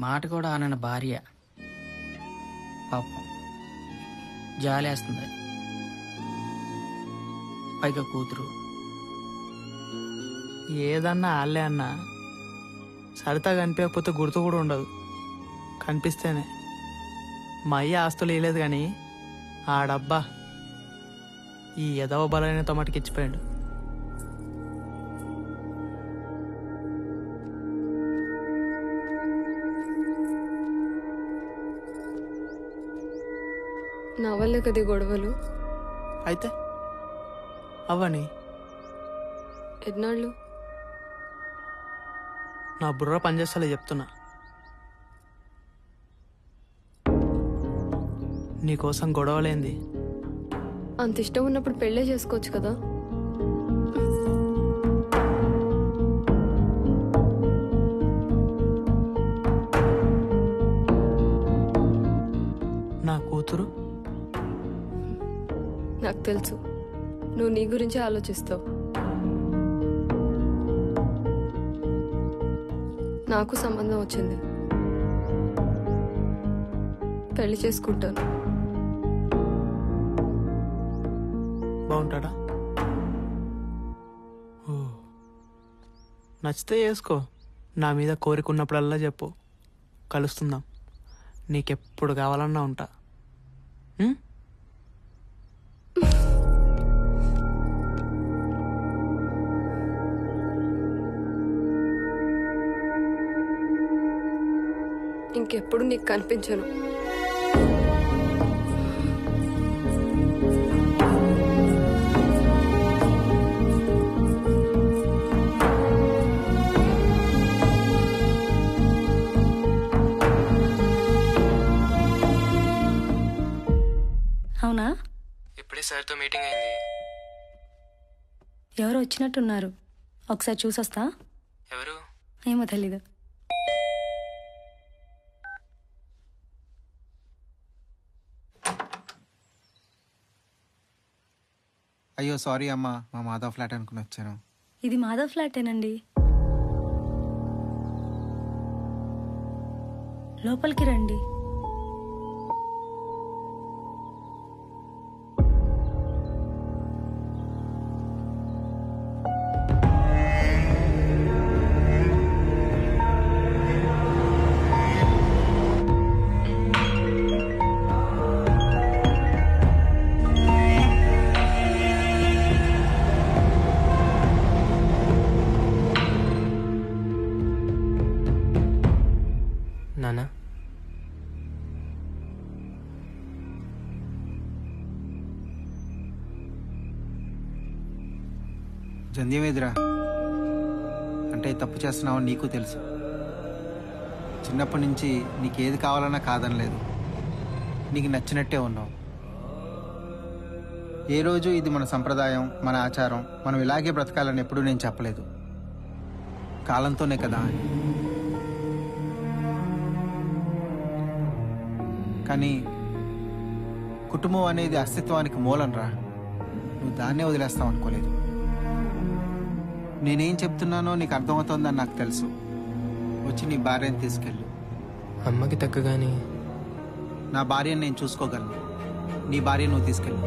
మాట కూడా అనన్న భార్య పాపం జాలేస్తుంది. పైగా కూతురు. ఏదన్నా ఆళ్ళే అన్నా సరితా కనిపించకపోతే గుర్తు కూడా ఉండదు, కనిపిస్తేనే. మా అయ్య ఆస్తులు వేయలేదు కానీ ఆడబ్బా ఈ ఎదవ బలైన తోమటికి ఇచ్చిపోయాడు. నా వల్లే కదా గొడవలు. అయితే అవని ఎన్నాళ్ళు నా బుర్ర పనిచేస్తలే చెప్తున్నా. నీకోసం గొడవలేంది. అంత ఇష్టం ఉన్నప్పుడు పెళ్ళే చేసుకోవచ్చు కదా. నా కూతురు నాకు తెలుసు, నువ్వు నీ గురించే ఆలోచిస్తావు. నాకు సంబంధం వచ్చింది, పెళ్లి చేసుకుంటాను. బాగుంటాడా? ఓ, నచ్చితే చేసుకో. నా మీద కోరిక ఉన్నప్పుడల్లా చెప్పు, కలుస్తుందాం. నీకెప్పుడు కావాలన్నా ఉంటా. ఇంకెప్పుడు నీకు కనిపించను. అవునా? ఇప్పుడే సార్తో మీటింగ్ అయింది. ఎవరు వచ్చినట్టున్నారు, ఒకసారి చూసొస్తా. ఎవరు? ఏమో తెలీదు. అయ్యో సారీ అమ్మా, మా మాధవ్ ఫ్లాట్ అనుకుని వచ్చాను. ఇది మాధవ్ ఫ్లాటేనండి. లోపలికి రండి. నానా, జంధ్యమేదిరా అంటే తప్పు చేస్తున్నావు నీకు తెలుసు. చిన్నప్పటి నుంచి నీకేది కావాలన్నా కాదనలేదు, నీకు నచ్చినట్టే ఉన్నావు. ఏ రోజు ఇది మన సంప్రదాయం, మన ఆచారం, మనం ఇలాగే బ్రతకాలని ఎప్పుడూ నేను చెప్పలేదు. కాలంతోనే కదా. కానీ కుటుంబం అనేది అస్తిత్వానికి మూలం రా. నువ్వు దాన్నే వదిలేస్తావు అనుకోలేదు. నేనేం చెప్తున్నానో నీకు అర్థమవుతోందని నాకు తెలుసు. వచ్చి నీ భార్యను తీసుకెళ్ళు. అమ్మకి తగ్గగానే నా భార్యను నేను చూసుకోగలను, నీ భార్య నువ్వు తీసుకెళ్ళు.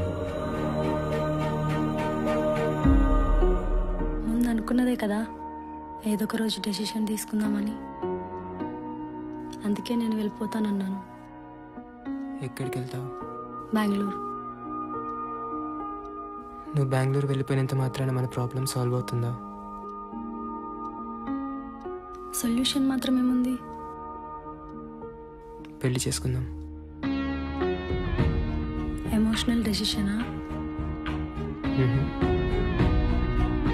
ముందు అనుకున్నదే కదా ఏదో ఒక రోజు డెసిషన్ తీసుకుందామని. అందుకే నేను వెళ్ళిపోతానన్నాను. ఎక్కడికి వెళ్తావు? బెంగళూరు. నువ్వు బెంగళూరు వెళ్ళిపోయినంత మాత్రాన మన ప్రాబ్లం సాల్వ్ అవుతుందా? సొల్యూషన్ మాత్రమేముంది? పెళ్లి చేసుకుందాం. ఎమోషనల్ డెసిషనా?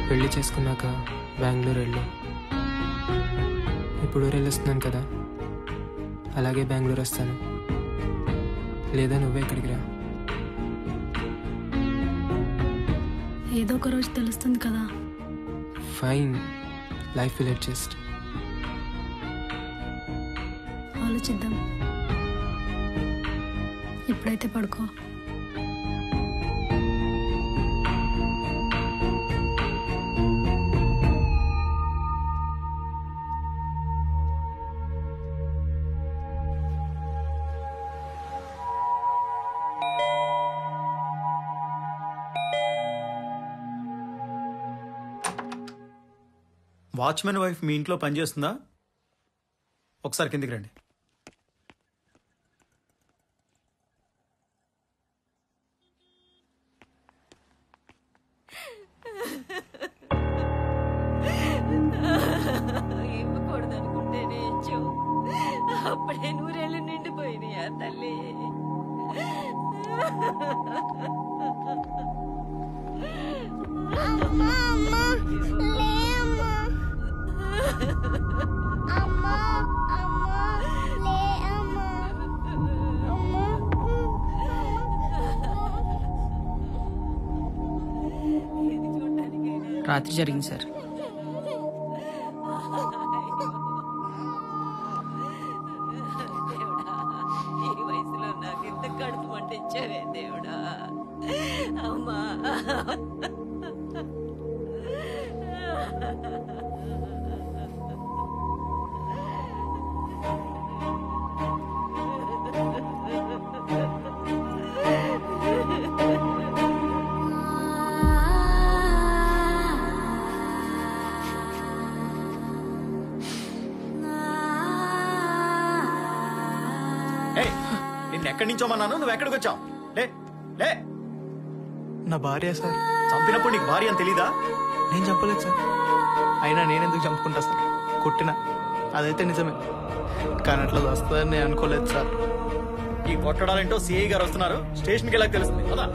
పెళ్లి చేసుకున్నాక బెంగళూరు వెళ్ళు. ఇప్పుడు ఊరు వెళ్ళొస్తున్నాను కదా, అలాగే బెంగళూరు వస్తాను. లేదా నువ్వే ఇక్కడికి రా. ఏదో ఒక రోజు తెలుస్తుంది కదా. Fine, life will adjust. ఆలోచిద్దాం. ఇప్పుడైతే పడుకో. వాచ్మెన్ వైఫ్ మీ ఇంట్లో పనిచేస్తుందా? ఒకసారి కిందికి రండి. ఇవ్వకూడదనుకుంటేనే ఇచ్చావు. అప్పుడే 100 ఏళ్ళు నిండిపోయినాయా తల్లి? రాత్రి జరిగింది సార్. దేవుడా, ఈ వయసులో నాకు ఇంత కడుపు మంట ఇచ్చావే దేవుడా. అమ్మా నిన్ను ఎక్కడి నుంచో మన్నాను, నువ్వు ఎక్కడికి వచ్చావు? లే లే. నా భార్య సార్. చంపినప్పుడు నీకు భార్య అని తెలీదా? నేను చంపలేదు సార్. అయినా నేనెందుకు చంపుకుంటా సార్? కొట్టినా అదైతే నిజమే, కానీ అట్లా వస్తుందని నేను అనుకోలేదు సార్. ఈ కొట్టడాలేంటో సిఐ గారు వస్తున్నారు, స్టేషన్కి వెళ్ళాక తెలుస్తుంది కదా.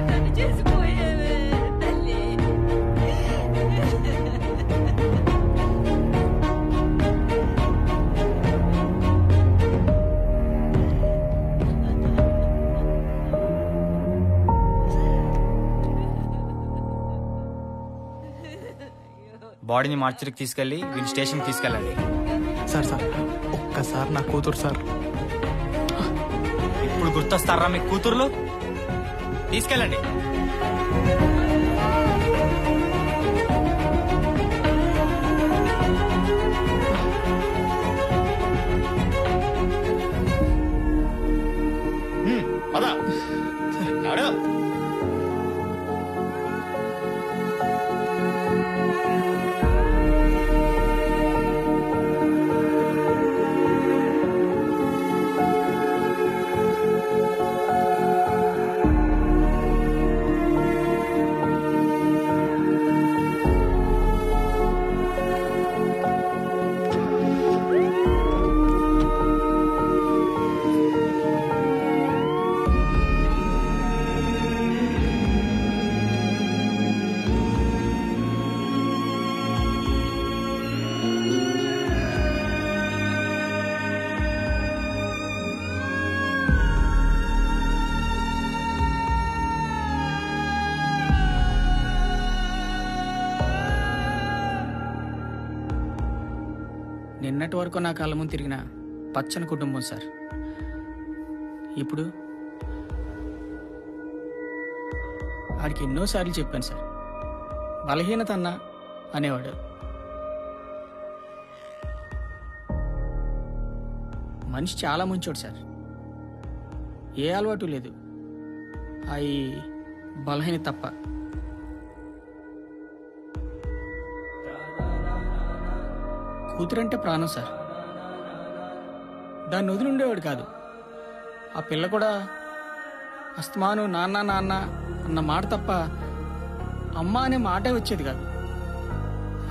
నన్ను చేసిపోయావే తల్లి. బాడీని మార్చరికి తీసుకెళ్లి వీళ్ళ స్టేషన్కి తీసుకెళ్ళండి. సార్ సార్ ఒక్కసారి నా కూతురు సార్. ఇప్పుడు గుర్తొస్తారా మీ కూతుర్లు? తీసుకెళ్ళండి. పద. నాడు. నిన్నటి వరకు నా కళ్ళ ముందు తిరిగిన పచ్చని కుటుంబం సార్. ఇప్పుడు వాడికి ఎన్నోసార్లు చెప్పాను సార్, బలహీనత అన్నా అనేవాడు. మనిషి చాలా ముంచోడు సార్. ఏ అలవాటు లేదు, అవి బలహీనత తప్ప. కూతురంటే ప్రాణం సార్. దాన్ని వదిలి ఉండేవాడు కాదు. ఆ పిల్ల కూడా అస్తమాను నాన్న నాన్న అన్న మాట తప్ప అమ్మ అనే మాటే వచ్చేది కాదు.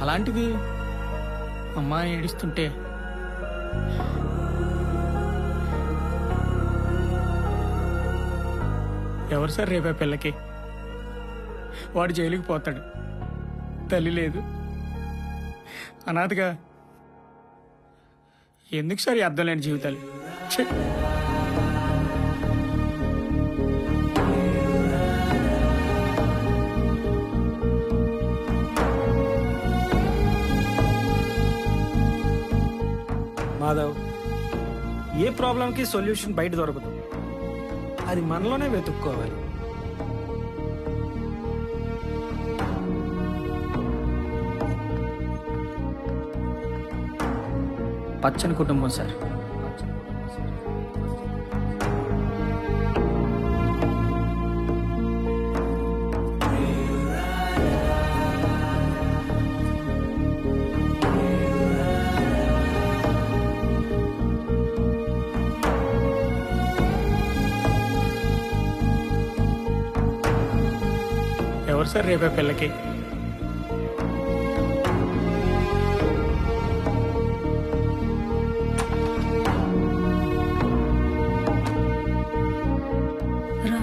అలాంటిది అమ్మ ఏడుస్తుంటే ఎవరు సార్ రేపే పిల్లకి? వాడు జైలుకి పోతాడు, తల్లి లేదు, అనాథగా. ఎందుకు సార్ ఈ అర్థం లేని జీవితాలు? ఛీ! మాధవ్, ఏ ప్రాబ్లంకి సొల్యూషన్ బయట దొరకదు, అది మనలోనే వెతుక్కోవాలి. పచ్చని కుటుంబం సార్. ఎవరు సార్ రేపే పిల్లకి? రా.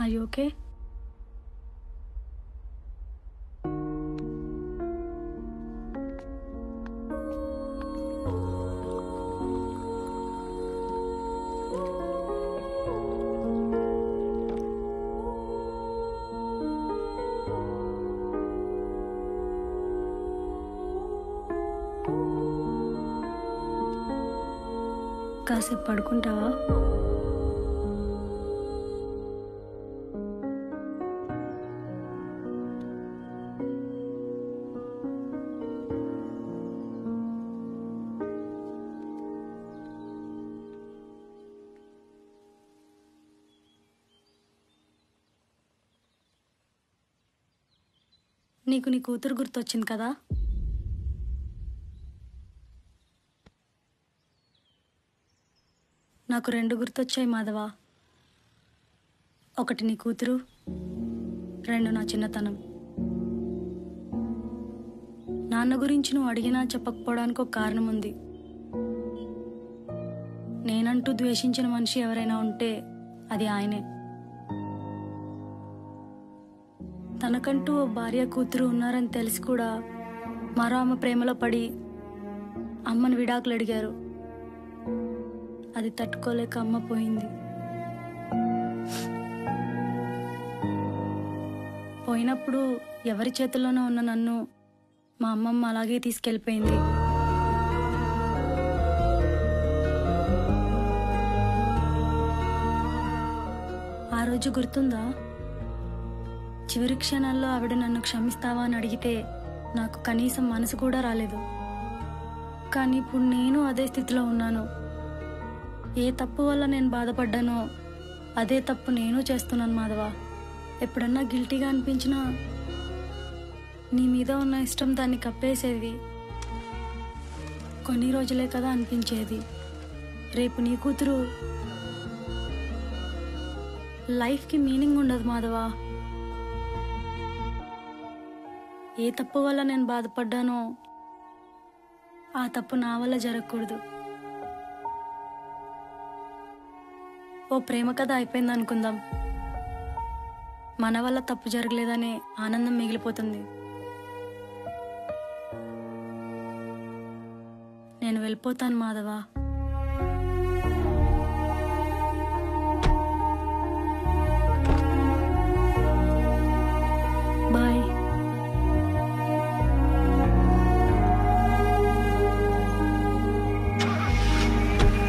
Are you okay? కాసేపు పడుకుంటావా? నీకు నీ కూతురు గుర్తొచ్చింది కదా? నాకు 2 గుర్తొచ్చాయి మాధవ. ఒకటి నీ కూతురు, 2 నా చిన్నతనం. నాన్న గురించి నువ్వు అడిగినా చెప్పకపోవడానికి ఒక కారణం ఉంది. నేనంటూ ద్వేషించిన మనిషి ఎవరైనా ఉంటే అది ఆయనే. తనకంటూ ఓ భార్య కూతురు ఉన్నారని తెలిసి కూడా మరో ఆమె ప్రేమలో పడి అమ్మను విడాకులు అడిగారు. అది తట్టుకోలేక అమ్మ పోయింది. పోయినప్పుడు ఎవరి చేతుల్లోనో ఉన్న నన్ను మా అమ్మమ్మ అలాగే తీసుకెళ్ళిపోయింది. ఆ రోజు గుర్తుందా? చివరి క్షణాల్లో ఆవిడ నన్ను క్షమిస్తావా అని అడిగితే నాకు కనీసం మనసు కూడా రాలేదు. కానీ ఇప్పుడు నేను అదే స్థితిలో ఉన్నాను. ఏ తప్పు వల్ల నేను బాధపడ్డానో అదే తప్పు నేను చేస్తున్నాను మాధవ. ఎప్పుడన్నా గిల్టీగా అనిపించినా నీ మీద ఉన్న ఇష్టం దాన్ని కప్పేసేది. కొన్ని రోజులే కదా అనిపించేది. రేపు నీ కూతురు లైఫ్కి మీనింగ్ ఉండదు మాధవ. ఏ తప్పు వల్ల నేను బాధపడ్డానో ఆ తప్పు నా వల్ల జరగకూడదు. ఓ ప్రేమ కథ అయిపోయింది అనుకుందాం. మన వల్ల తప్పు జరగలేదనే ఆనందం మిగిలిపోతుంది. నేను వెళ్ళిపోతాను మాధవ.